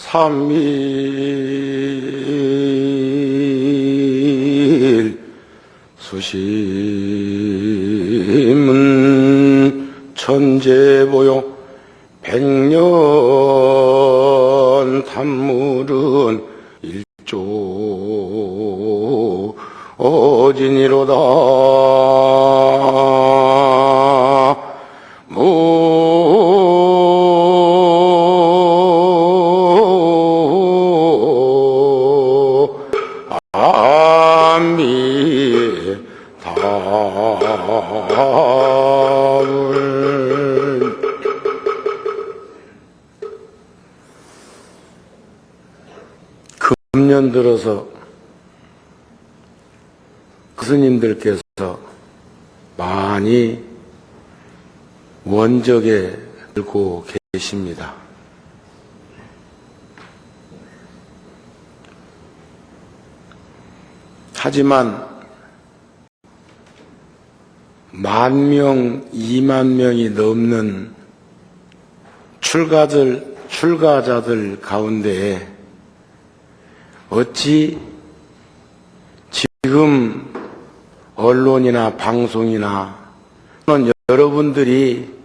삼일 수심은 천재보요 백년 단물은 일조 어진이로다. 금년 들어서 스님들께서 많이 원적에 들고 계십니다. 하지만 10,000명, 20,000명이 넘는 출가자들 가운데 어찌 지금 언론이나 방송이나 여러분들이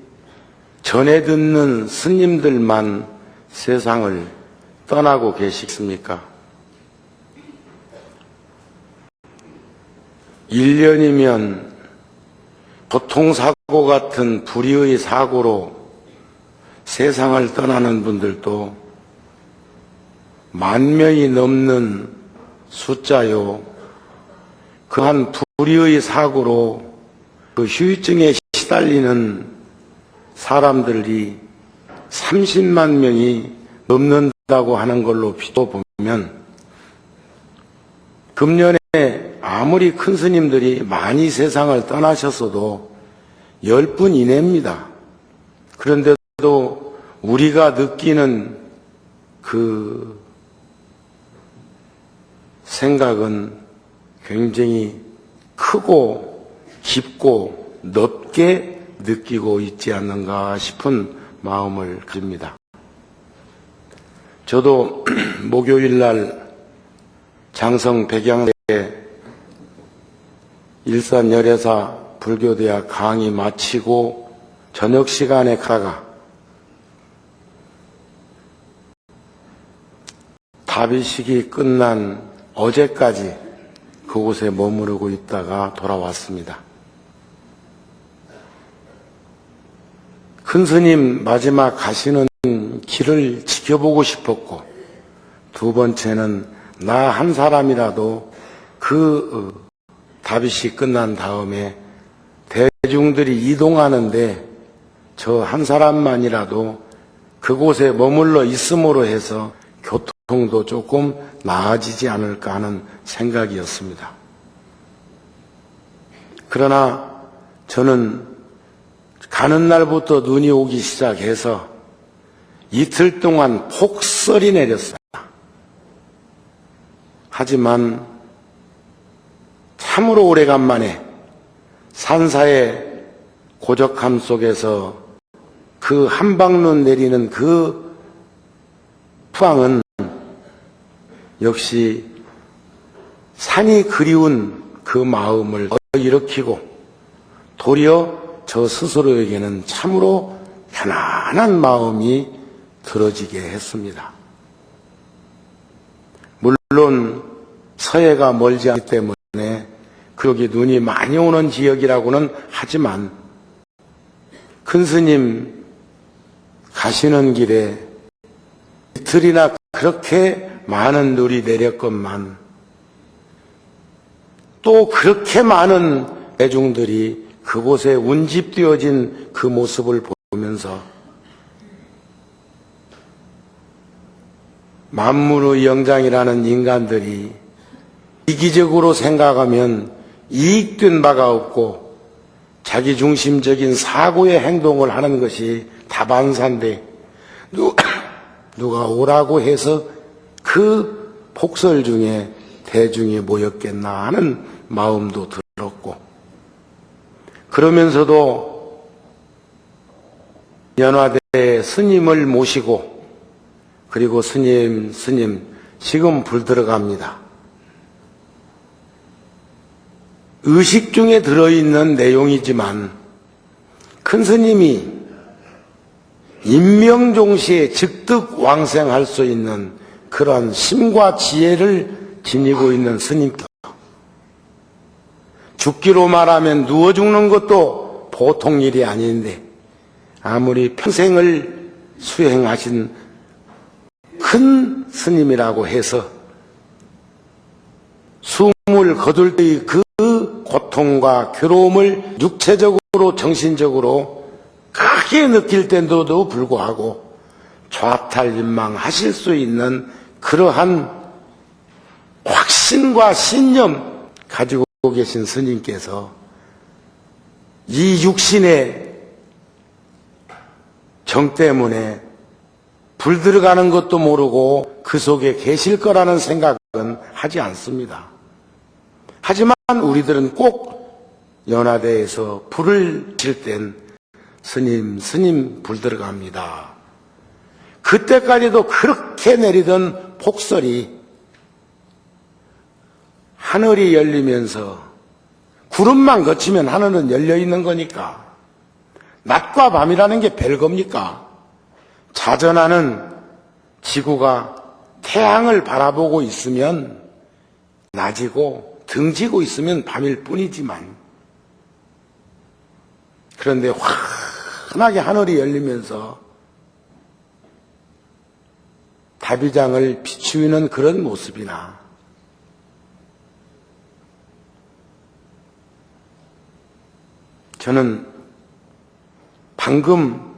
전해 듣는 스님들만 세상을 떠나고 계십니까? 1년이면 교통사고 같은 불의의 사고로 세상을 떠나는 분들도 10,000명이 넘는 숫자요. 그한 불의의 사고로 그 후유증에 시달리는 사람들이 30만 명이 넘는다고 하는 걸로 비춰보면 금년에 아무리 큰 스님들이 많이 세상을 떠나셨어도 10분 이내입니다. 그런데도 우리가 느끼는 그 생각은 굉장히 크고 깊고 넓게 느끼고 있지 않는가 싶은 마음을 가집니다. 저도 목요일날 장성 백양대에 일산열애사 불교대학 강의 마치고 저녁 시간에 가다가 다비식이 끝난 어제까지 그곳에 머무르고 있다가 돌아왔습니다. 큰 스님 마지막 가시는 길을 지켜보고 싶었고, 두 번째는 나 한 사람이라도 그 다비식 끝난 다음에 대중들이 이동하는데 저 한 사람만이라도 그곳에 머물러 있음으로 해서 교통도 조금 나아지지 않을까 하는 생각이었습니다. 그러나 저는 가는 날부터 눈이 오기 시작해서 이틀 동안 폭설이 내렸어요. 하지만 참으로 오래간만에 산사의 고적함 속에서 그 한방눈 내리는 그 풍광은 역시 산이 그리운 그 마음을 일으키고 도리어 저 스스로에게는 참으로 편안한 마음이 들어지게 했습니다. 물론 서해가 멀지 않기 때문에 거기 눈이 많이 오는 지역이라고는 하지만 큰 스님 가시는 길에 이틀이나 그렇게 많은 눈이 내렸건만 또 그렇게 많은 대중들이 그곳에 운집되어진 그 모습을 보면서 만물의 영장이라는 인간들이 이기적으로 생각하면 이익된 바가 없고 자기중심적인 사고의 행동을 하는 것이 다반사인데 누가 오라고 해서 그 폭설 중에 대중이 모였겠나 하는 마음도 들었고, 그러면서도 연화대 스님을 모시고 그리고 스님, 지금 불 들어갑니다. 의식 중에 들어있는 내용이지만 큰 스님이 임명종시에 즉득왕생할 수 있는 그러한 심과 지혜를 지니고 있는 스님께 죽기로 말하면 누워 죽는 것도 보통 일이 아닌데 아무리 평생을 수행하신 큰 스님이라고 해서 숨을 거둘 때의 그 고통과 괴로움을 육체적으로 정신적으로 크게 느낄 때도 불구하고 좌탈민망하실 수 있는 그러한 확신과 신념 가지고 계신 스님께서 이 육신의 정 때문에 불 들어가는 것도 모르고 그 속에 계실 거라는 생각은 하지 않습니다. 하지만 우리들은 꼭 연화대에서 불을 질 땐 스님 불 들어갑니다. 그때까지도 그렇게 내리던 폭설이 하늘이 열리면서 구름만 거치면 하늘은 열려 있는 거니까 낮과 밤이라는 게 별겁니까? 자전하는 지구가 태양을 바라보고 있으면 낮이고 등지고 있으면 밤일 뿐이지만 그런데 환하게 하늘이 열리면서 다비장을 비추이는 그런 모습이나 저는 방금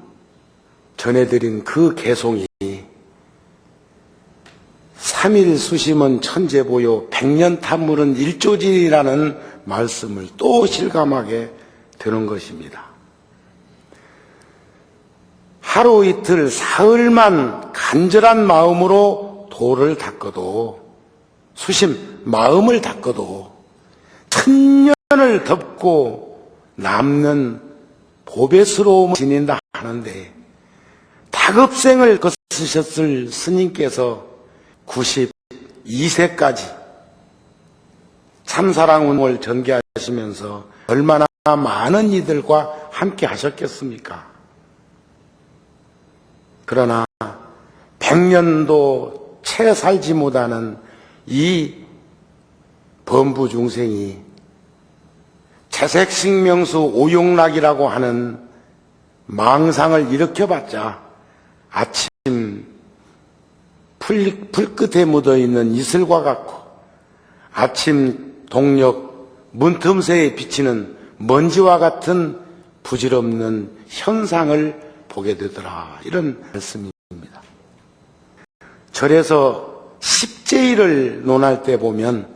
전해드린 그 개송이 3일 수심은 천재보요 100년 탐물은 일조질이라는 말씀을 또 실감하게 되는 것입니다. 하루 이틀 사흘만 간절한 마음으로 도를 닦아도 수심 마음을 닦아도 천년을 덮고 남는 보배스러움을 지닌다 하는데 다급생을 거스셨을 스님께서 92세까지 참사랑운동을 전개하시면서 얼마나 많은 이들과 함께 하셨겠습니까? 그러나 100년도 채 살지 못하는 이 범부 중생이 채색식명수 오용락이라고 하는 망상을 일으켜봤자 아침 풀끝에 묻어있는 이슬과 같고 아침 동력 문틈새에 비치는 먼지와 같은 부질없는 현상을 보게 되더라. 이런 말씀입니다. 절에서 십제일을 논할 때 보면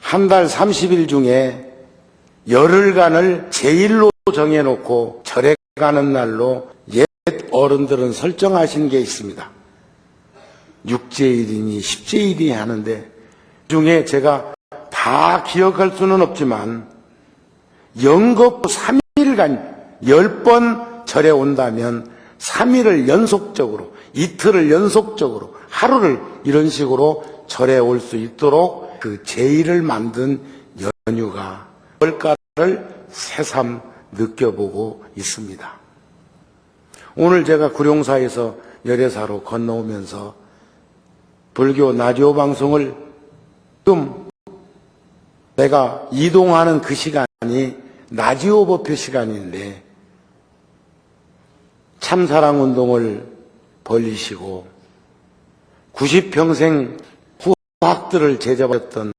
한 달 30일 중에 열흘간을 제일로 정해놓고 절에 가는 날로 옛 어른들은 설정하신 게 있습니다. 6제일이니 10제일이 하는데 중에 제가 다 기억할 수는 없지만 영겁 3일간 10번 절에 온다면 3일을 연속적으로 이틀을 연속적으로 하루를 이런 식으로 절에 올 수 있도록 그 제일을 만든 연유가 뭘까를 새삼 느껴보고 있습니다. 오늘 제가 구룡사에서 열애사로 건너오면서 불교 라디오 방송을 좀 내가 이동하는 그 시간이 라디오 법회 시간인데 참사랑운동을 벌이시고 90평생 후학들을 제자받았던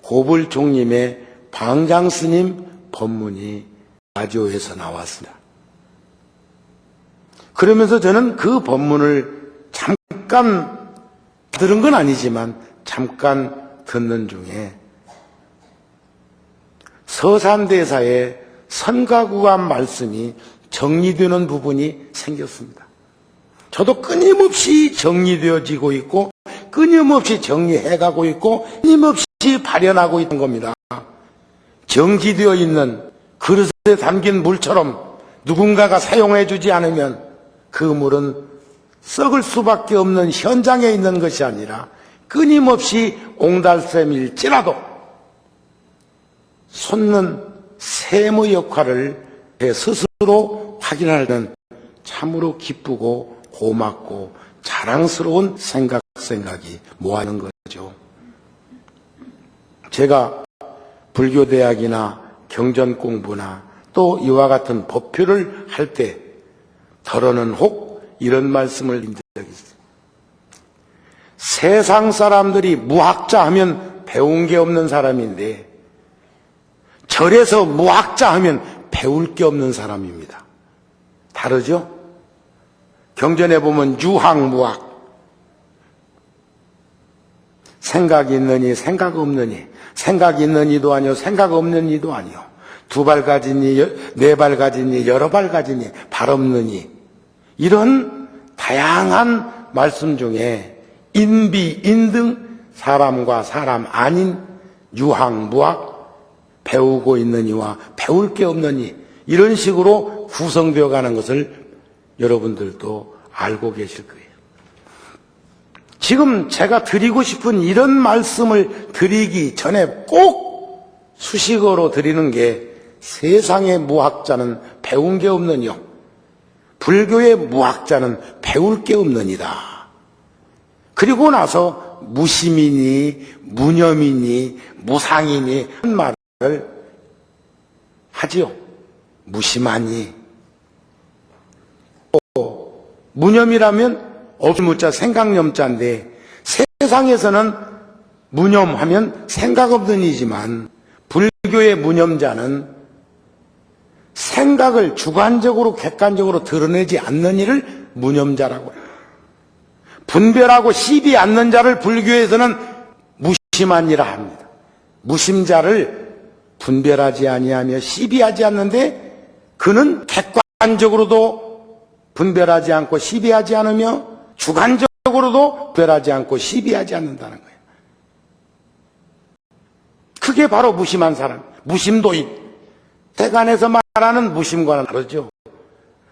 고불종님의 방장스님 법문이 라디오에서 나왔습니다. 그러면서 저는 그 법문을 잠깐 들은 건 아니지만 잠깐 듣는 중에 서산대사의 선가구간 말씀이 정리되는 부분이 생겼습니다. 저도 끊임없이 정리되어지고 있고 끊임없이 정리해가고 있고 끊임없이 발현하고 있는 겁니다. 정지되어 있는 그릇에 담긴 물처럼 누군가가 사용해 주지 않으면 그 물은 썩을 수밖에 없는 현장에 있는 것이 아니라 끊임없이 옹달샘일지라도 솟는 샘의 역할을 제 스스로 확인하는 참으로 기쁘고 고맙고 자랑스러운 생각이 뭐하는 거죠. 제가 불교대학이나 경전공부나 또 이와 같은 법표를 할 때 더러는 혹 이런 말씀을 드린 적이 있어요. 세상 사람들이 무학자 하면 배운 게 없는 사람인데 절에서 무학자 하면 배울 게 없는 사람입니다. 다르죠? 경전에 보면 유학무학, 생각이 있느니 생각 없느니, 생각 있는 이도 아니요 생각 없는 이도 아니요, 두 발 가지니 네 발 가지니 여러 발 가지니 발 없느니, 이런 다양한 말씀 중에 인비, 인등, 사람과 사람 아닌 유학, 무학, 배우고 있느니와 배울 게 없느니, 이런 식으로 구성되어 가는 것을 여러분들도 알고 계실 거예요. 지금 제가 드리고 싶은 이런 말씀을 드리기 전에 꼭 수식어로 드리는 게 세상의 무학자는 배운 게 없느니요, 불교의 무학자는 배울 게 없느니라. 그리고 나서 무심이니 무념이니 무상이니 한 말을 하지요. 무심하니, 무념이라면 없무자 생각념자인데, 세상에서는 무념하면 생각 없는 이지만 불교의 무념자는 생각을 주관적으로 객관적으로 드러내지 않는 일을 무념자라고 해요. 분별하고 시비 않는 자를 불교에서는 무심한 이라 합니다. 무심자를 분별하지 아니하며 시비하지 않는데 그는 객관적으로도 분별하지 않고 시비하지 않으며 주관적으로도 분별하지 않고 시비하지 않는다는 거예요. 그게 바로 무심한 사람, 무심도인. 대간에서 말하는 무심과는 다르죠.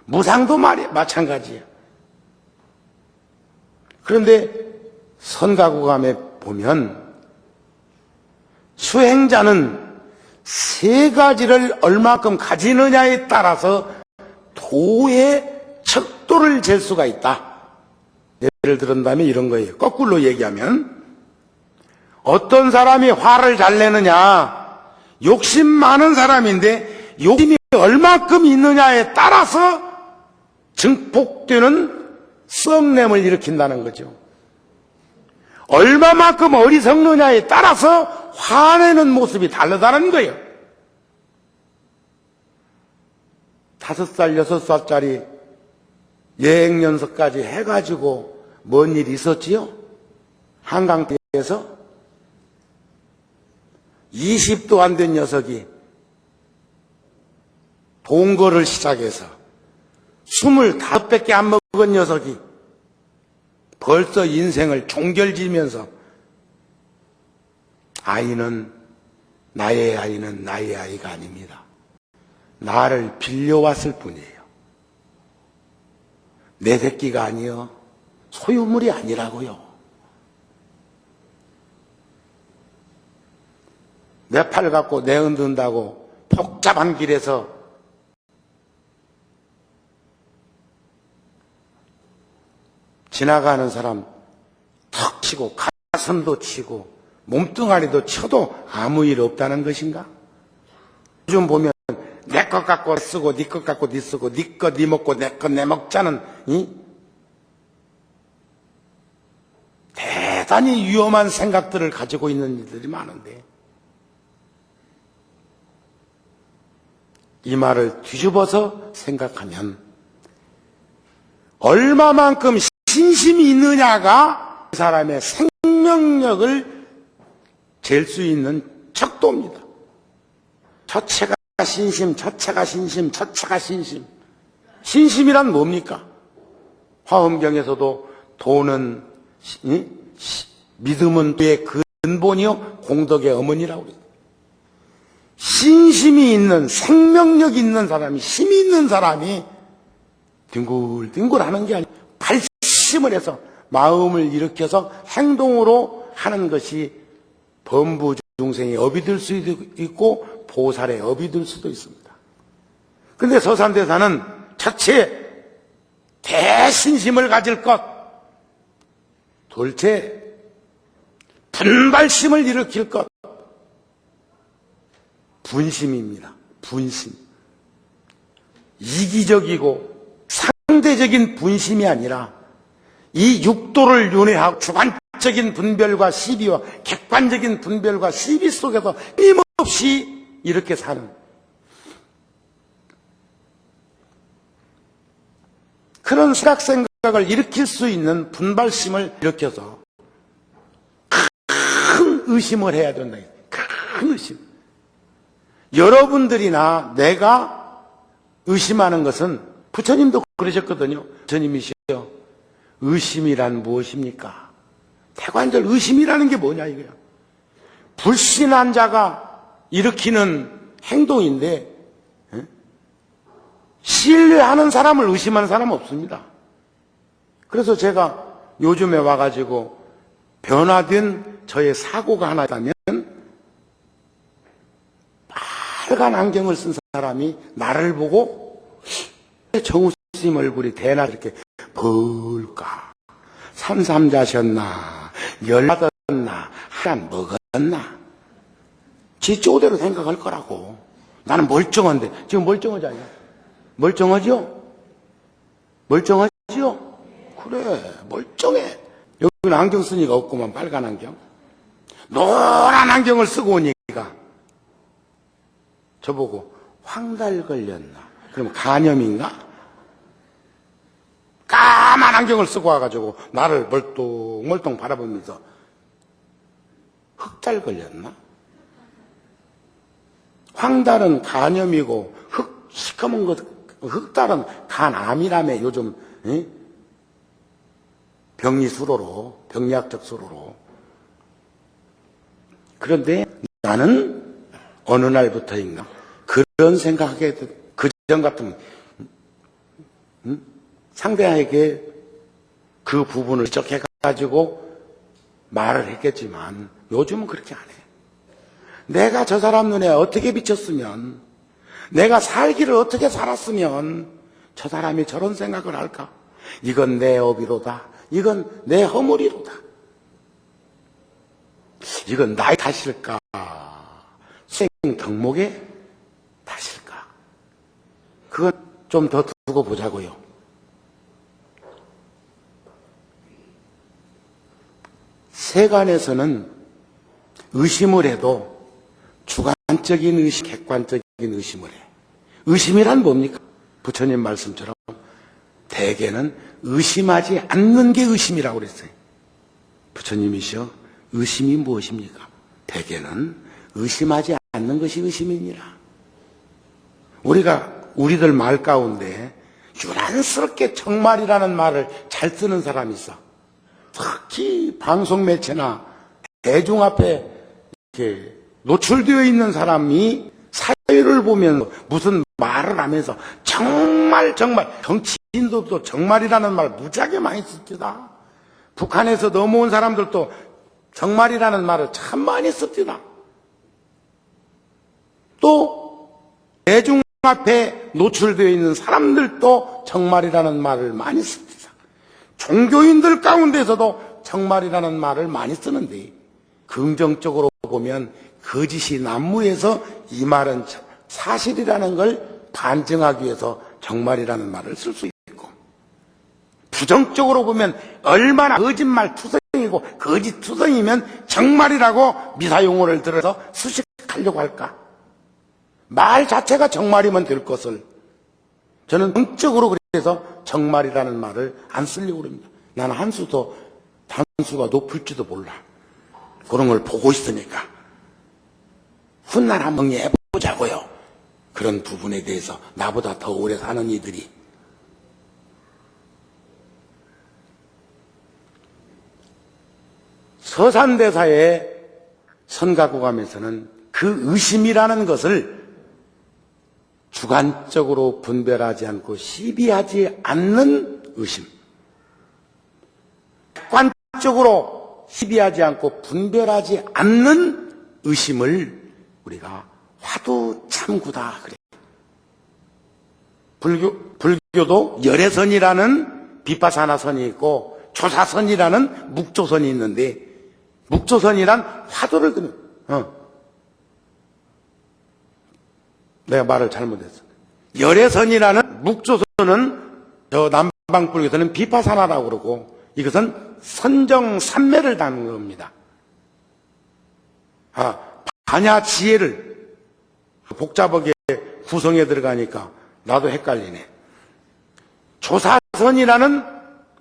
무상도 마찬가지예요. 그런데 선가구감에 보면 수행자는 세 가지를 얼마큼 가지느냐에 따라서 도의 척도를 잴 수가 있다. 예를 들은다면 이런 거예요. 거꾸로 얘기하면 어떤 사람이 화를 잘 내느냐, 욕심 많은 사람인데 욕심이 얼마큼 있느냐에 따라서 증폭되는 썩냄을 일으킨다는 거죠. 얼마만큼 어리석느냐에 따라서 화내는 모습이 다르다는 거예요. 5살, 6살짜리 예행연습까지 해가지고 뭔 일이 있었지요? 한강대에서 20도 안 된 녀석이 동거를 시작해서 25밖에 안 먹은 녀석이 벌써 인생을 종결지면서 아이는 나의 아이가 아닙니다. 나를 빌려왔을 뿐이에요. 내 새끼가 아니요, 소유물이 아니라고요. 내 팔 갖고 내 흔든다고 복잡한 길에서 지나가는 사람 턱 치고 가슴도 치고 몸뚱아리도 쳐도 아무 일 없다는 것인가? 요즘 보면 내 것 갖고 쓰고 네 것 갖고 네 쓰고 네 것 네 먹고 내 것 내 먹자는 대단히 위험한 생각들을 가지고 있는 이들이 많은데, 이 말을 뒤집어서 생각하면 얼마만큼 신심이 있느냐가 그 사람의 생명력을 잴 수 있는 척도입니다. 처체가 신심, 처체가 신심, 처체가 신심. 신심이란 뭡니까? 화엄경에서도 도는 믿음은 의 근본이요 공덕의 어머니라고 그래요. 신심이 있는, 생명력 있는 사람이, 힘이 있는 사람이 뒹굴뒹굴 하는 게 아니고 결심을 해서 마음을 일으켜서 행동으로 하는 것이 범부중생의 업이 될 수도 있고 보살의 업이 될 수도 있습니다. 그런데 서산대사는 첫째 대신심을 가질 것, 둘째 분발심을 일으킬 것, 분심입니다. 분심. 이기적이고 상대적인 분심이 아니라 이 육도를 윤회하고 주관적인 분별과 시비와 객관적인 분별과 시비 속에서 끊임없이 이렇게 사는 그런 생각을 일으킬 수 있는 분발심을 일으켜서 큰 의심을 해야 된다. 큰 의심. 여러분들이나 내가 의심하는 것은 부처님도 그러셨거든요. 부처님이시여, 의심이란 무엇입니까? 대관절 의심이라는 게 뭐냐 이거야. 불신한 자가 일으키는 행동인데 신뢰하는 사람을 의심하는 사람은 없습니다. 그래서 제가 요즘에 와가지고 변화된 저의 사고가 하나 있다면 빨간 안경을 쓴 사람이 나를 보고 정우스님 얼굴이 대나 이렇게 볼까? 삼삼자셨나? 열받았나? 한 먹었나? 지 쪼대로 생각할 거라고. 나는 멀쩡한데 지금 멀쩡하지 않냐? 멀쩡하죠? 멀쩡하죠? 그래, 멀쩡해. 여기는 안경 쓰니까 없구만, 빨간 안경. 노란 안경을 쓰고 오니까 저보고 황달 걸렸나? 그럼 간염인가? 까만 안경을 쓰고 와가지고 나를 멀뚱멀뚱 바라보면서 흑달 걸렸나? 황달은 간염이고 시커먼 것, 흑달은 간암이라며 요즘 병리수로로, 병리학적 수로로. 그런데 나는 어느 날부터인가 그런 생각하게 그전 같으면 상대에게 그 부분을 지적해가지고 말을 했겠지만 요즘은 그렇게 안 해. 내가 저 사람 눈에 어떻게 비쳤으면, 내가 살기를 어떻게 살았으면 저 사람이 저런 생각을 할까? 이건 내 업이로다. 이건 내 허물이로다. 이건 나의 탓일까? 생덕목의 탓일까? 그건 좀 더 두고 보자고요. 세간에서는 의심을 해도 주관적인 의심, 객관적인 의심을 해. 의심이란 뭡니까? 부처님 말씀처럼 대개는 의심하지 않는 게 의심이라고 그랬어요. 부처님이시여, 의심이 무엇입니까? 대개는 의심하지 않는 것이 의심이니라. 우리들 말 가운데 유난스럽게 정말이라는 말을 잘 쓰는 사람이 있어. 특히 방송 매체나 대중 앞에 이렇게 노출되어 있는 사람이 사회를 보면 무슨 말을 하면서 정말 정치인들도 정말이라는 말 무지하게 많이 씁니다. 북한에서 넘어온 사람들도 정말이라는 말을 참 많이 씁니다. 또 대중 앞에 노출되어 있는 사람들도 정말이라는 말을 많이 씁니다. 종교인들 가운데서도 정말이라는 말을 많이 쓰는데 긍정적으로 보면 거짓이 난무해서 이 말은 사실이라는 걸 반증하기 위해서 정말이라는 말을 쓸 수 있고, 부정적으로 보면 얼마나 거짓말 투성이고 거짓 투성이면 정말이라고 미사용어를 들어서 수식하려고 할까? 말 자체가 정말이면 될 것을 저는 정적으로 그래서 정말이라는 말을 안 쓰려고 합니다. 나는 한수도 단수가 높을지도 몰라. 그런 걸 보고 있으니까 훗날 한번 해보자고요. 그런 부분에 대해서 나보다 더 오래 사는 이들이. 서산대사의 선가구감에서는 그 의심이라는 것을 주관적으로 분별하지 않고 시비하지 않는 의심, 주관적으로 시비하지 않고 분별하지 않는 의심을 우리가 화두참구다 그래. 불교도 열애선이라는 비파사나선이 있고 조사선이라는 묵조선이 있는데, 묵조선이란 화두를 그는 내가 말을 잘못했어. 열애선이라는 묵조선은 저 남방불교에서는 비파사나라고 그러고, 이것은 선정삼매를 담는 겁니다. 반야지혜를 복잡하게 구성에 들어가니까 나도 헷갈리네. 조사선이라는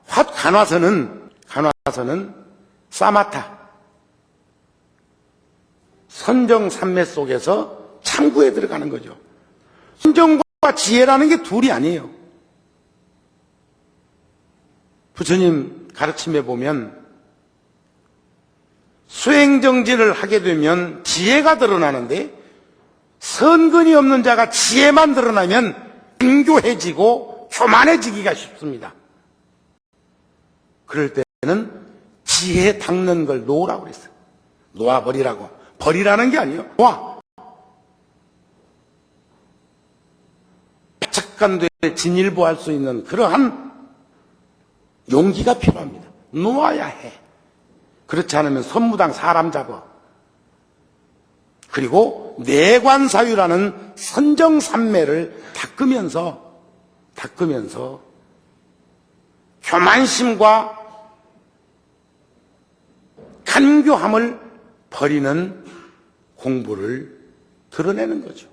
간화선은 사마타 선정삼매 속에서 참구에 들어가는 거죠. 선정과 지혜라는 게 둘이 아니에요. 부처님 가르침에 보면 수행정진을 하게 되면 지혜가 드러나는데, 선근이 없는 자가 지혜만 드러나면 근교해지고 교만해지기가 쉽습니다. 그럴 때는 지혜 닦는 걸 놓으라고 그랬어요. 놓아버리라고. 버리라는 게 아니에요. 놓아. 착간도에 진일보할 수 있는 그러한 용기가 필요합니다. 놓아야 해. 그렇지 않으면 선무당 사람 잡아. 그리고 내관사유라는 선정삼매를 닦으면서 교만심과 간교함을 버리는 공부를 드러내는 거죠.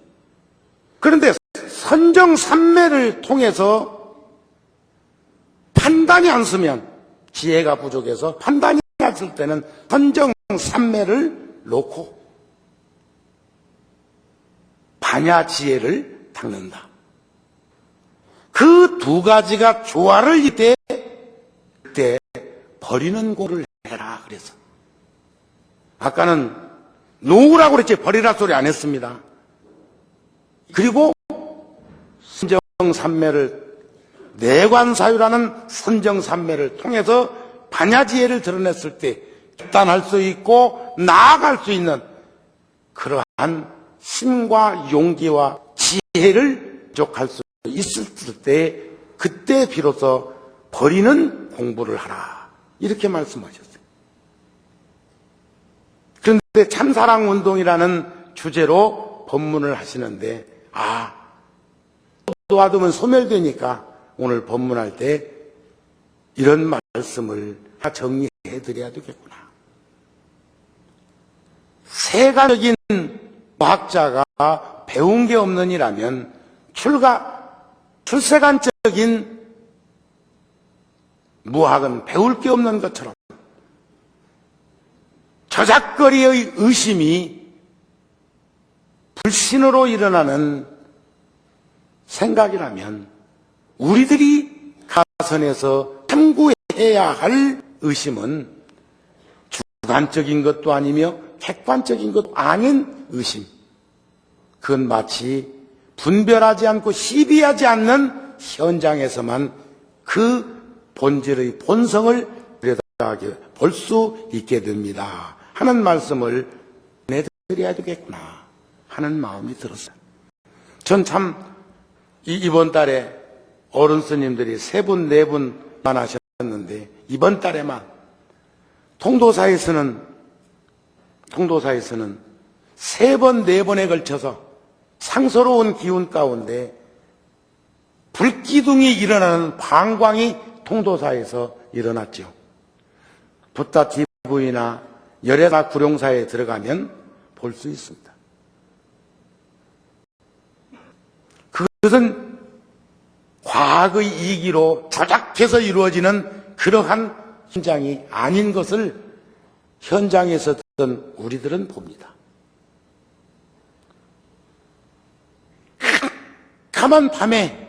그런데 선정삼매를 통해서 판단이 안 서면, 지혜가 부족해서 판단이 안 쓸 때는 선정삼매를 놓고 반야지혜를 닦는다. 그 두 가지가 조화를 이때 그때 버리는 공부를 해라 그래서. 아까는 놓으라고 그랬지 버리라 소리 안 했습니다. 그리고 선정삼매를, 내관사유라는 선정삼매를 통해서 반야지혜를 드러냈을 때 결단할 수 있고 나아갈 수 있는 그러한 힘과 용기와 지혜를 부족할 수 있을 때, 그때 비로소 버리는 공부를 하라 이렇게 말씀하셨어요. 그런데 참사랑운동이라는 주제로 법문을 하시는데, 놓아두면 소멸되니까 오늘 법문할 때 이런 말씀을 정리해 드려야 되겠구나. 세간적인 과학자가 배운 게 없느니라면 출세간적인 무학은 배울 게 없는 것처럼 저작거리의 의심이 불신으로 일어나는 생각이라면 우리들이 가선에서 탐구해야 할 의심은 주관적인 것도 아니며 객관적인 것도 아닌 의심. 그건 마치 분별하지 않고 시비하지 않는 현장에서만 그 본질의 본성을 들여다보게 볼 수 있게 됩니다 하는 말씀을 내드려야 되겠구나 하는 마음이 들었어요. 전 참 이번 달에 어른 스님들이 3분, 4분만 하셨는데, 이번 달에만 통도사에서는 3번, 4번에 걸쳐서 상서로운 기운 가운데 불기둥이 일어나는 방광이 통도사에서 일어났죠. 붓다 TV나 열애사 구룡사에 들어가면 볼 수 있습니다. 그것은 과학의 이기로 조작해서 이루어지는 그러한 현장이 아닌 것을 현장에서 듣던 우리들은 봅니다. 까만 밤에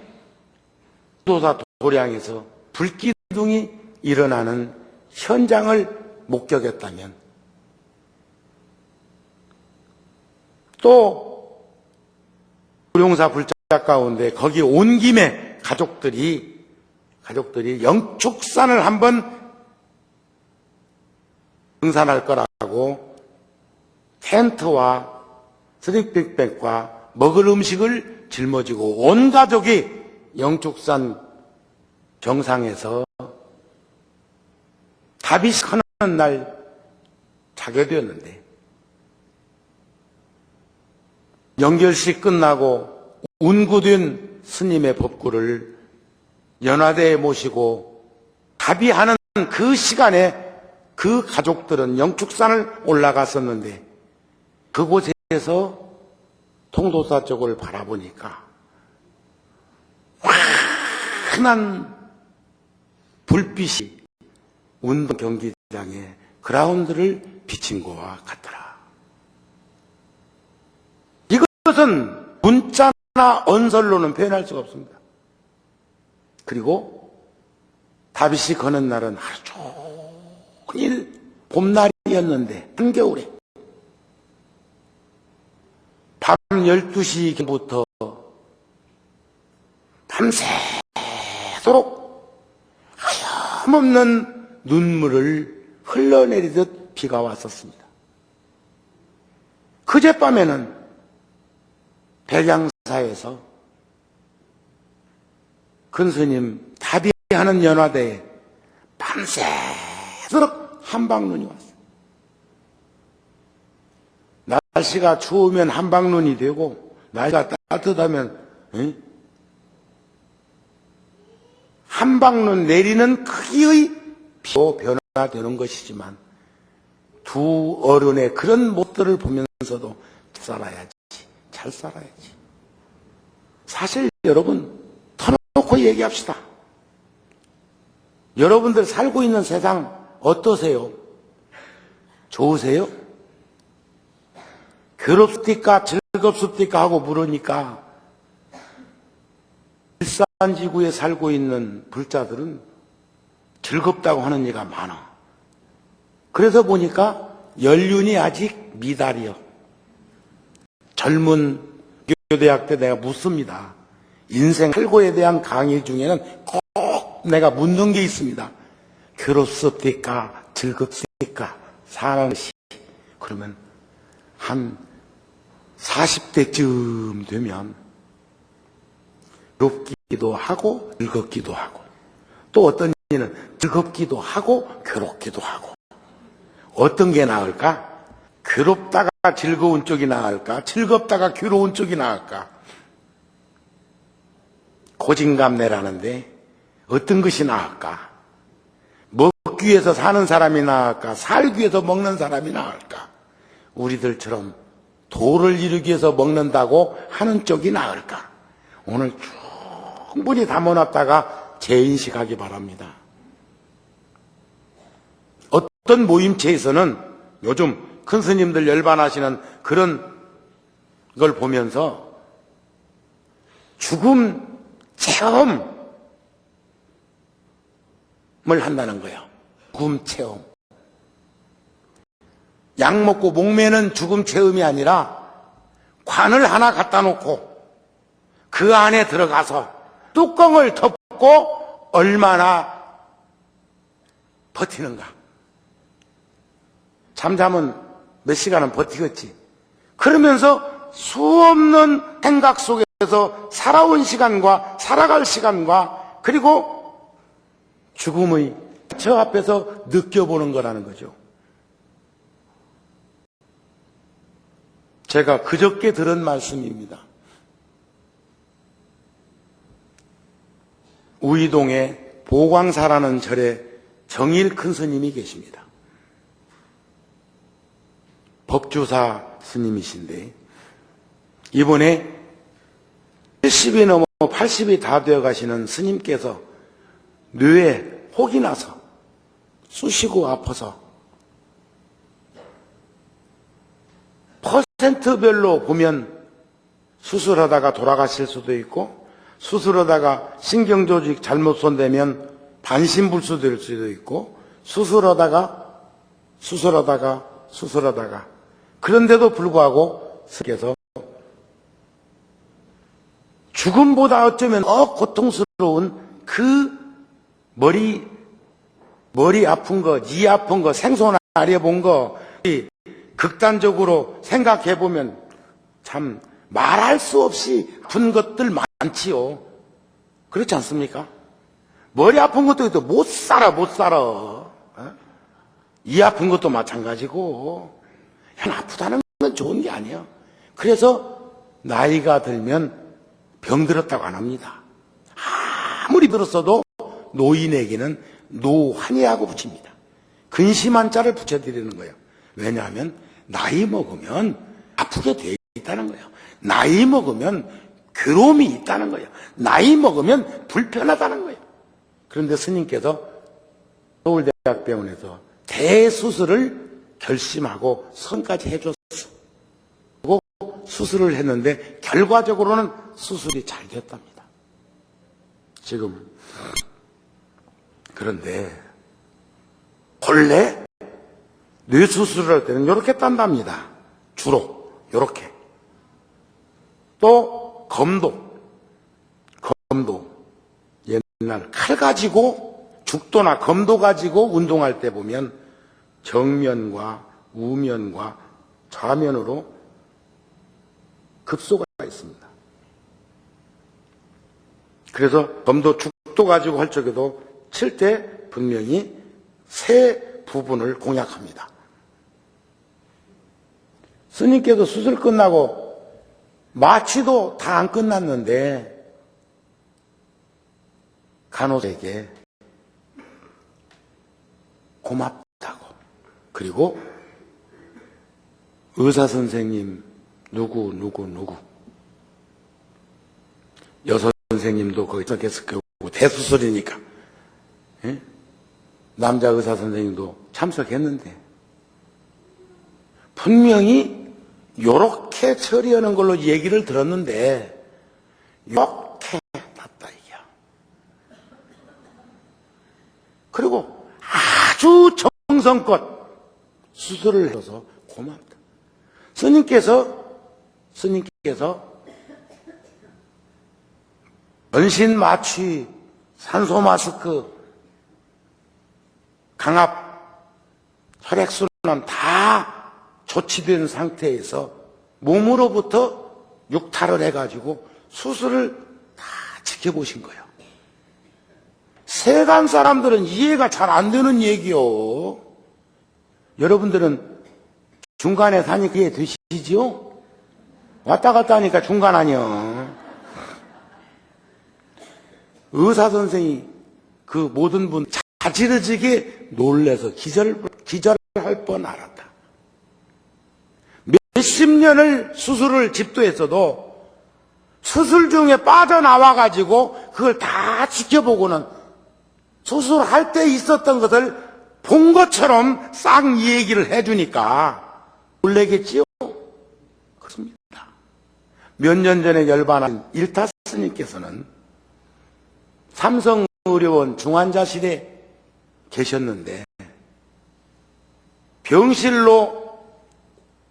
도사 도량에서 불기둥이 일어나는 현장을 목격했다면, 또 구룡사 불작 가운데 거기 온 김에 가족들이 영축산을 한번 등산할 거라고 텐트와 슬리핑백과 먹을 음식을 짊어지고 온 가족이 영축산 정상에서 다비식 하는 날 자게 되었는데, 연결식 끝나고 운구된 스님의 법구를 연화대에 모시고 다비하는 그 시간에 그 가족들은 영축산을 올라갔었는데, 그곳에서 통도사 쪽을 바라보니까 환한 불빛이 운동 경기장의 그라운드를 비친 것과 같더라. 이것은 문자나 언설로는 표현할 수가 없습니다. 그리고 다빗이 거는 날은 하루 종일 봄날이었는데, 한겨울에 밤 12시부터 밤새도록 하염없는 눈물을 흘러내리듯 비가 왔었습니다. 그젯밤에는 백양사에서 큰 스님 다비하는 연화대에 밤새도록 한방눈이 왔어요. 날씨가 추우면 한방눈이 되고, 날씨가 따뜻하면 한방눈 내리는 크기의 비로 변화되는 것이지만, 두 어른의 그런 모습들을 보면서도 잘 살아야지. 사실 여러분, 터놓고 얘기합시다. 여러분들 살고 있는 세상 어떠세요? 좋으세요? 괴롭습니까? 즐겁습니까? 하고 물으니까 일산지구에 살고 있는 불자들은 즐겁다고 하는 얘가 많아. 그래서 보니까 연륜이 아직 미달이요. 젊은 교대학 때 내가 묻습니다. 인생 살고에 대한 강의 중에는 꼭 내가 묻는 게 있습니다. 괴롭습니까? 즐겁습니까? 사는 것이. 그러면 한 40대쯤 되면 괴롭기도 하고 즐겁기도 하고, 또 어떤 이는 즐겁기도 하고 괴롭기도 하고, 어떤 게 나을까? 괴롭다가 즐거운 쪽이 나을까? 즐겁다가 괴로운 쪽이 나을까? 고진감래라는데 어떤 것이 나을까? 먹기 위해서 사는 사람이 나을까? 살기 위해서 먹는 사람이 나을까? 우리들처럼 도를 이루기 위해서 먹는다고 하는 쪽이 나을까? 오늘 충분히 담아놨다가 재인식하기 바랍니다. 어떤 모임체에서는 요즘 큰 스님들 열반하시는 그런 걸 보면서 죽음 체험을 한다는 거예요. 죽음 체험. 약 먹고 목매는 죽음 체험이 아니라 관을 하나 갖다 놓고 그 안에 들어가서 뚜껑을 덮고 얼마나 버티는가. 잠자면 몇 시간은 버티겠지. 그러면서 수없는 생각 속에서 살아온 시간과 살아갈 시간과 그리고 죽음의 저 앞에서 느껴보는 거라는 거죠. 제가 그저께 들은 말씀입니다. 우이동에 보광사라는 절에 정일 큰 스님이 계십니다. 법주사 스님이신데 이번에 70이 넘어 80이 다 되어 가시는 스님께서 뇌에 혹이 나서 쑤시고 아파서 퍼센트별로 보면 수술하다가 돌아가실 수도 있고, 수술하다가 신경조직 잘못 손대면 반신불수될 수도 있고, 수술하다가 그런데도 불구하고 스님께서 죽음보다 어쩌면 더 고통스러운 그 머리 아픈 거, 니 아픈 거, 생소한 말해본 거 극단적으로 생각해보면 참 말할 수 없이 아픈 것들 많지요. 그렇지 않습니까? 머리 아픈 것도 있고 못 살아. 이 아픈 것도 마찬가지고. 아프다는 건 좋은 게 아니에요. 그래서 나이가 들면 병들었다고 안 합니다. 아무리 들었어도 노인에게는 노환이라고 붙입니다. 근심한 자를 붙여드리는 거예요. 왜냐하면 나이 먹으면 아프게 돼 있다는 거예요. 나이 먹으면 괴로움이 있다는 거예요. 나이 먹으면 불편하다는 거예요. 그런데 스님께서 서울대학병원에서 대수술을 결심하고 선까지 해줬어. 그리고 수술을 했는데 결과적으로는 수술이 잘 됐답니다. 지금 그런데 원래 뇌수술을 할 때는 이렇게 딴답니다. 주로 이렇게. 또 검도 옛날 칼 가지고 죽도나 검도 가지고 운동할 때 보면 정면과 우면과 좌면으로 급소가 있습니다. 그래서 검도 죽도 가지고 할 적에도 칠 때 분명히 세 부분을 공약합니다. 스님께서 수술 끝나고 마취도 다 안 끝났는데 간호사에게 고맙다고, 그리고 의사 선생님 누구 여성 선생님도 거기 있었을 거고 대수술이니까, 예? 남자 의사 선생님도 참석했는데 분명히 요렇게 처리하는 걸로 얘기를 들었는데 이렇게 났다 이게. 그리고 아주 정성껏 수술을 해서 고맙다. 스님께서 전신 마취, 산소 마스크, 강압, 혈액순환 다 조치된 상태에서 몸으로부터 육탈을 해가지고 수술을 다 지켜보신 거예요. 세간 사람들은 이해가 잘 안 되는 얘기요. 여러분들은 중간에 사니까 이해 되시지요? 왔다 갔다 하니까 중간 아니요. 의사 선생이 그 모든 분 자지러지게 놀래서 기절할 뻔 알았다. 몇십 년을 수술을 집도했어도 수술 중에 빠져나와가지고 그걸 다 지켜보고는 수술할 때 있었던 것을 본 것처럼 싹 얘기를 해주니까 놀래겠지요? 그렇습니다. 몇 년 전에 열반한 일타 스님께서는 삼성의료원 중환자실에 계셨는데 병실로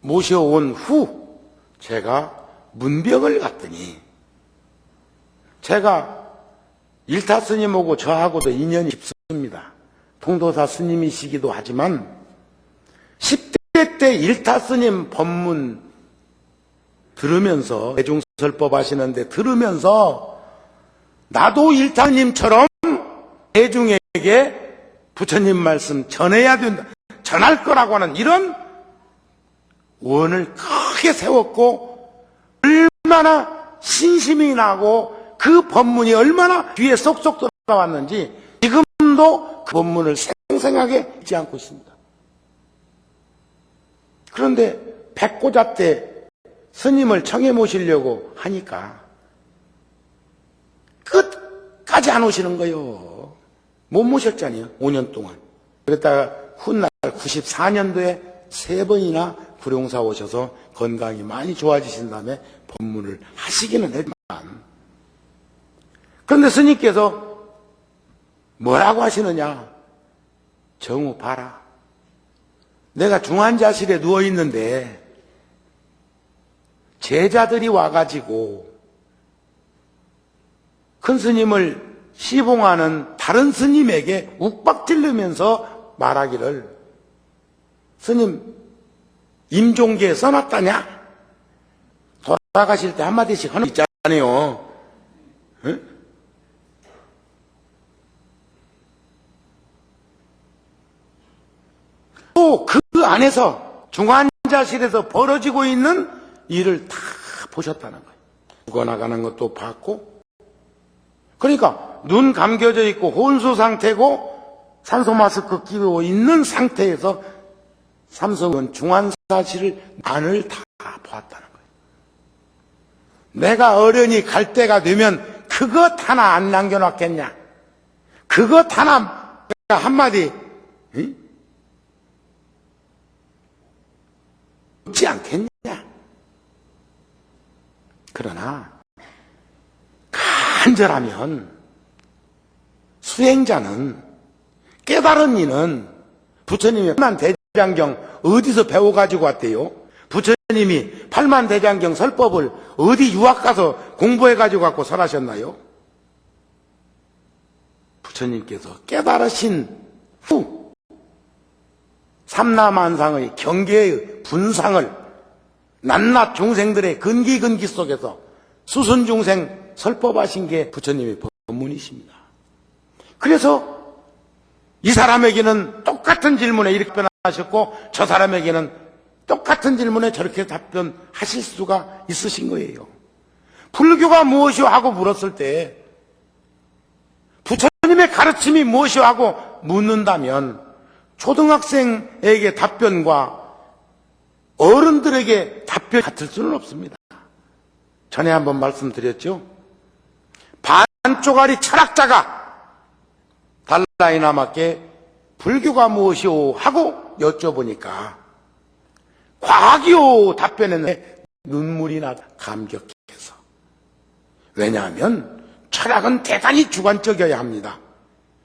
모셔온 후 제가 문병을 갔더니, 제가 일타 스님하고 저하고도 인연이 깊습니다. 통도사 스님이시기도 하지만 10대 때 일타 스님 법문 들으면서, 대중설법 하시는데 들으면서 나도 일타 스님처럼 대중에게 부처님 말씀 전해야 된다, 전할 거라고 하는 이런 원을 크게 세웠고, 얼마나 신심이 나고 그 법문이 얼마나 귀에 쏙쏙 들어왔는지 지금도 그 법문을 생생하게 잊지 않고 있습니다. 그런데 백고자 때 스님을 청해 모시려고 하니까 끝까지 안 오시는 거예요. 못 모셨잖아요. 5년 동안. 그랬다가 훗날 94년도에 3번이나 구룡사 오셔서 건강이 많이 좋아지신 다음에 법문을 하시기는 했지만, 그런데 스님께서 뭐라고 하시느냐? 정우 봐라. 내가 중환자실에 누워있는데 제자들이 와가지고 큰 스님을 시봉하는 다른 스님에게 욱박질르면서 말하기를, 스님 임종계에 써놨다냐? 돌아가실 때 한마디씩 하는 거 있잖아요. 응? 또 그 안에서 중환자실에서 벌어지고 있는 일을 다 보셨다는 거예요. 죽어나가는 것도 봤고, 그러니까 눈 감겨져 있고 혼수 상태고 산소 마스크 끼고 있는 상태에서 삼성은 중환자실 안을 다 보았다는 거예요. 내가 어른이 갈 때가 되면 그것 하나 안 남겨놨겠냐? 그것 하나 한마디 없지 않겠냐? 그러나 간절하면 수행자는 깨달은 이는 부처님이 팔만대장경 어디서 배워가지고 왔대요? 부처님이 팔만대장경 설법을 어디 유학 가서 공부해가지고 갖고 설하셨나요? 부처님께서 깨달으신 후 삼라만상의 경계의 분상을 낱낱 중생들의 근기근기 속에서 수순중생 설법하신 게 부처님의 법문이십니다. 그래서 이 사람에게는 똑같은 질문에 이렇게 답변하셨고 저 사람에게는 똑같은 질문에 저렇게 답변하실 수가 있으신 거예요. 불교가 무엇이오 하고 물었을 때 부처님의 가르침이 무엇이오 하고 묻는다면 초등학생에게 답변과 어른들에게 답변이 같을 수는 없습니다. 전에 한번 말씀드렸죠. 반쪽짜리 철학자가 달라이라마께 불교가 무엇이오 하고 여쭤보니까 과학이오 답변했는데 눈물이 나 감격해서. 왜냐하면 철학은 대단히 주관적이어야 합니다.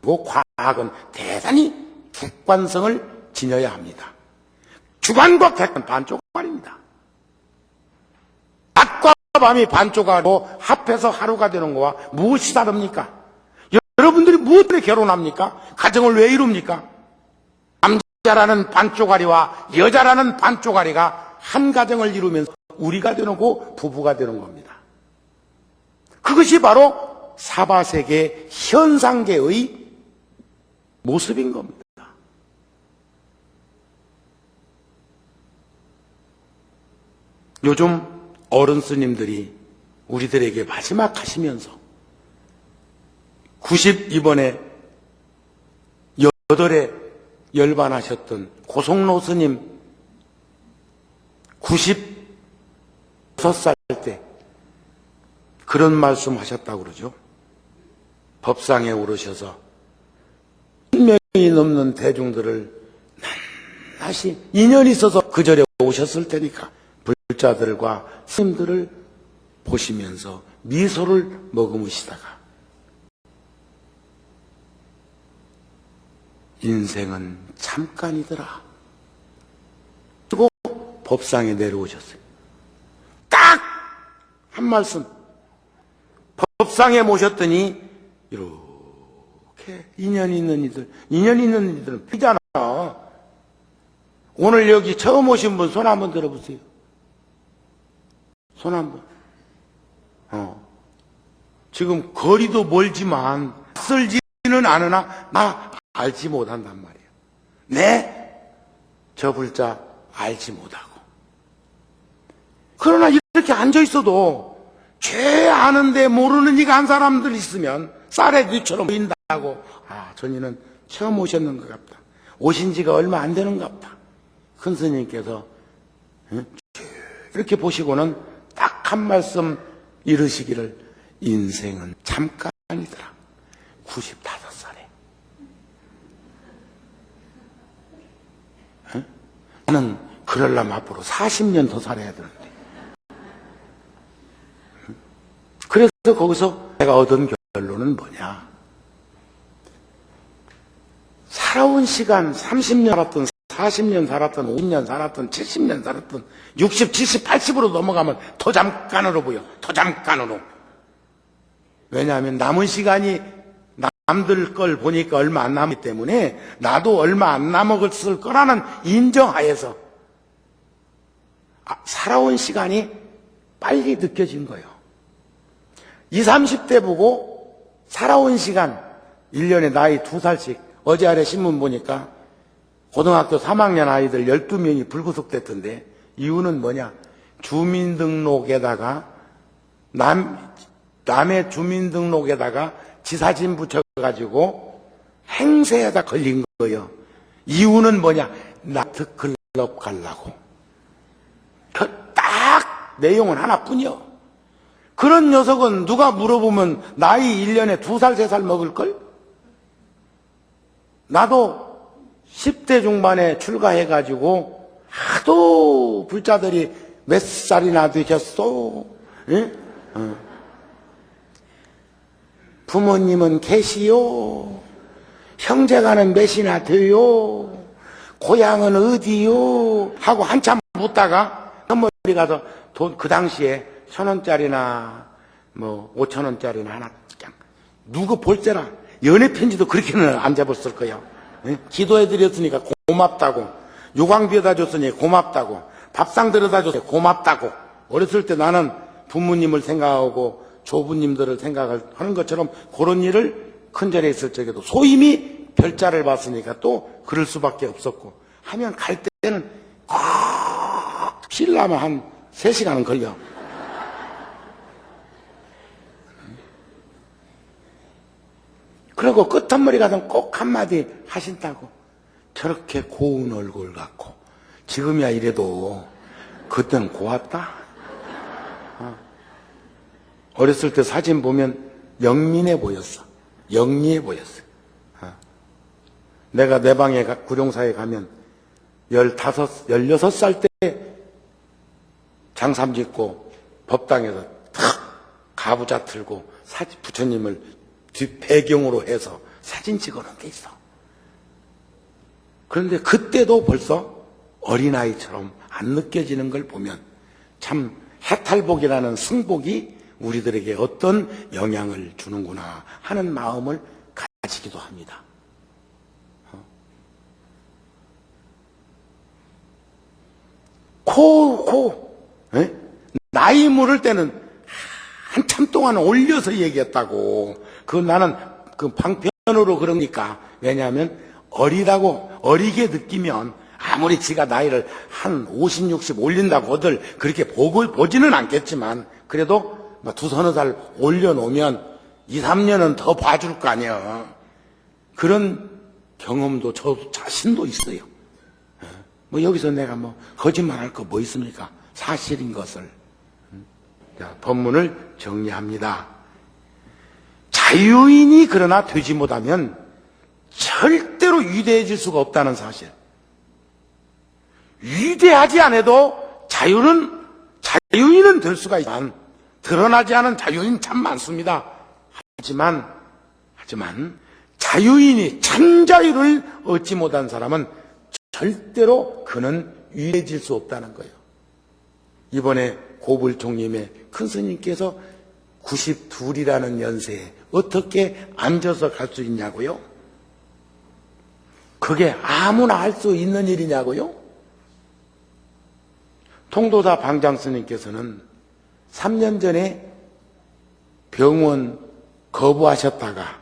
그리고 과학은 대단히 객관성을 지녀야 합니다. 주관과 객관 반쪽짜리입니다. 낮과 밤이 반쪽짜리로 합해서 하루가 되는 거와 무엇이 다릅니까? 여러분들이 무엇에 결혼합니까? 가정을 왜 이룹니까? 남자라는 반쪽짜리와 여자라는 반쪽짜리가 한 가정을 이루면서 우리가 되는 거 부부가 되는 겁니다. 그것이 바로 사바세계 현상계의 모습인 겁니다. 요즘 어른 스님들이 우리들에게 마지막 하시면서 이번에 8에 열반하셨던 고속로 스님 96살 때 그런 말씀 하셨다고 그러죠. 법상에 오르셔서 10명이 넘는 대중들을 낱낱이 인연이 있어서 그 절에 오셨을 테니까 불자들과 스님들을 보시면서 미소를 머금으시다가 인생은 잠깐이더라. 그리고 법상에 내려오셨어요. 딱 한 말씀. 법상에 모셨더니 이렇게 인연 있는 이들은 피잖아. 오늘 여기 처음 오신 분 손 한번 들어보세요. 손 한번. 지금 거리도 멀지만 쓸지는 않으나 나 알지 못한단 말이에요. 네? 저 불자 알지 못하고. 그러나 이렇게 앉아있어도 죄 아는데 모르는 이가 한 사람들 있으면 쌀의 뒤처럼 보인다고. 아, 전이는 처음 오셨는 것 같다. 오신 지가 얼마 안 되는 것 같다. 큰 스님께서 이렇게 보시고는 딱 한 말씀 이르시기를 인생은 잠깐이더라. 95살에. 나는 그럴라면 앞으로 40년 더 살아야 되는데. 그래서 거기서 내가 얻은 결론은 뭐냐. 살아온 시간 30년 살았던 40년 살았던 50년 살았던 70년 살았던 60, 70, 80으로 넘어가면 더 잠깐으로 보여. 더 잠깐으로. 왜냐하면 남은 시간이 남들 걸 보니까 얼마 안 남기 때문에 나도 얼마 안 남았을 거라는 인정하에서 살아온 시간이 빨리 느껴진 거예요. 20, 30대 보고 살아온 시간 1년에 나이 2살씩 어제 아래 신문 보니까 고등학교 3학년 아이들 12명이 불구속됐던데 이유는 뭐냐? 주민등록에다가 남의 주민등록에다가 지사진 붙여가지고 행세에다 걸린 거예요. 이유는 뭐냐? 나이트클럽 가려고. 딱 내용은 하나뿐이요. 그런 녀석은 누가 물어보면 나이 1년에 2살, 3살 먹을걸? 나도 10대 중반에 출가해가지고 하도 불자들이 몇 살이나 되셨어? 예? 부모님은 계시요? 형제가는 몇이나 돼요? 고향은 어디요? 하고 한참 묻다가 선물이 가서 돈 그 당시에 1,000원짜리나 뭐 5,000원짜리나 하나 그냥 누구 볼 때나 연애 편지도 그렇게는 안 잡았을 거예요. 예? 기도해드렸으니까 고맙다고, 요광비에다 줬으니 고맙다고, 밥상 들여다 줬으니 고맙다고. 어렸을 때 나는 부모님을 생각하고 조부님들을 생각하는 것처럼 그런 일을 큰절에 있을 적에도 소임이 별자를 봤으니까 또 그럴 수밖에 없었고 하면 갈 때는 꼭 쉬려면 한 3시간은 걸려. 그리고 끝머리 가서 꼭 한마디 하신다고. 저렇게 고운 얼굴 갖고 지금이야 이래도 그때는 고왔다. 어렸을 때 사진 보면 영민해 보였어. 영리해 보였어. 내가 내 방에 구룡사에 가면 16살 때 장삼 짓고 법당에서 탁 가부좌 틀고 부처님을 뒷 배경으로 해서 사진 찍어놓은 게 있어. 그런데 그때도 벌써 어린아이처럼 안 느껴지는 걸 보면 참 해탈복이라는 승복이 우리들에게 어떤 영향을 주는구나 하는 마음을 가지기도 합니다. 에? 나이 물을 때는 한참 동안 올려서 얘기했다고. 그건 나는 그 방편으로 그러니까. 왜냐하면 어리게 느끼면 아무리 지가 나이를 한 50, 60 올린다고들 그렇게 보지는 않겠지만 그래도 뭐 2-3살 올려놓으면 2, 3년은 더 봐줄 거 아니야. 그런 경험도 저 자신도 있어요. 뭐 여기서 내가 뭐 거짓말할 거 뭐 있습니까? 사실인 것을. 자, 법문을 정리합니다. 자유인이 그러나 되지 못하면 절대로 위대해질 수가 없다는 사실. 위대하지 않아도 자유인은 될 수가 있지만 드러나지 않은 자유인 참 많습니다. 하지만 자유인이 참 자유를 얻지 못한 사람은 절대로 그는 위대해질 수 없다는 거예요. 이번에 고불총님의 큰 스님께서 92이라는 연세에 어떻게 앉아서 갈 수 있냐고요? 그게 아무나 할 수 있는 일이냐고요? 통도사 방장스님께서는 3년 전에 병원 거부하셨다가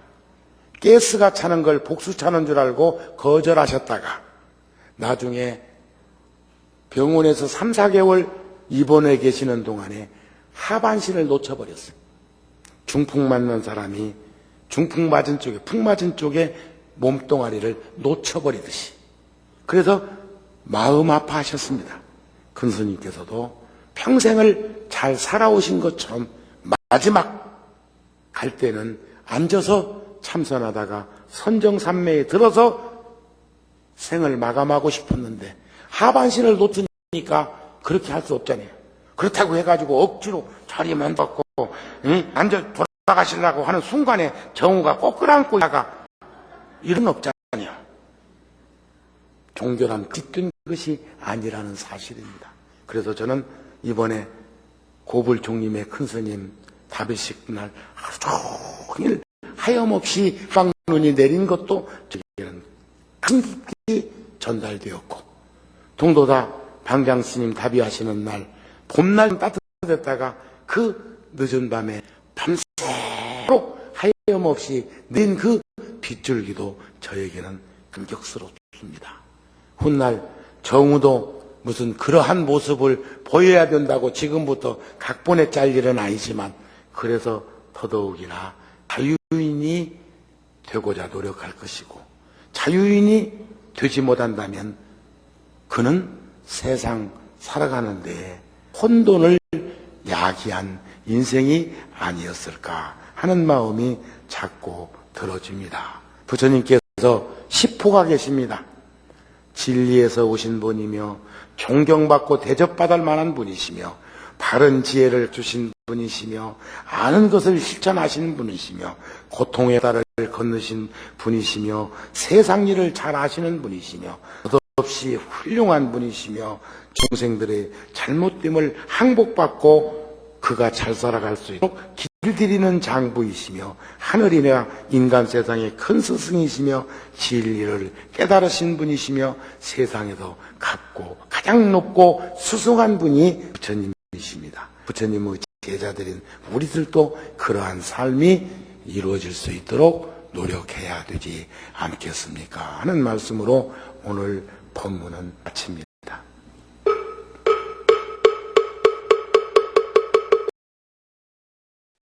가스가 차는 걸 복수 차는 줄 알고 거절하셨다가 나중에 병원에서 3, 4개월 입원해 계시는 동안에 하반신을 놓쳐버렸어요. 중풍 맞는 사람이 중풍 맞은 쪽에, 풍 맞은 쪽에 몸뚱아리를 놓쳐버리듯이. 그래서 마음 아파하셨습니다. 큰 스님께서도 평생을 잘 살아오신 것처럼 마지막 갈 때는 앉아서 참선하다가 선정산매에 들어서 생을 마감하고 싶었는데 하반신을 놓치니까 그렇게 할 수 없잖아요. 그렇다고 해가지고 억지로 자리만 받고 앉아 돌아가시려고 하는 순간에 정우가 꼭 끌어안고 있다가 이런 없잖아요. 종교란 깃든 것이 아니라는 사실입니다. 그래서 저는 이번에 고불총님의 큰스님 다비식 날 하루 종일 하염없이 눈이 내린 것도 저에게는 큰 깊이 전달되었고, 동도다 방장 스님 답의하시는 날 봄날 따뜻했다가 그 늦은 밤에 밤새도록 하염없이 내린 그 빗줄기도 저에게는 감격스럽습니다. 훗날 정우도 무슨 그러한 모습을 보여야 된다고 지금부터 각본에 짤 일은 아니지만, 그래서 더더욱이나 자유인이 되고자 노력할 것이고, 자유인이 되지 못한다면 그는 세상 살아가는데 혼돈을 야기한 인생이 아니었을까 하는 마음이 자꾸 들어집니다. 부처님께서 시포가 계십니다. 진리에서 오신 분이며 존경받고 대접받을 만한 분이시며 바른 지혜를 주신 분이시며 아는 것을 실천하시는 분이시며 고통의 달을 건너신 분이시며 세상 일을 잘 아시는 분이시며 없이 훌륭한 분이시며 중생들의 잘못됨을 항복받고 그가 잘 살아갈 수 있도록 길들이는 장부이시며 하늘이나 인간 세상의 큰 스승이시며 진리를 깨달으신 분이시며 세상에서 갖고 가장 높고 수승한 분이 부처님이십니다. 부처님의 제자들인 우리들도 그러한 삶이 이루어질 수 있도록 노력해야 되지 않겠습니까 하는 말씀으로 오늘 법문은 마칩니다.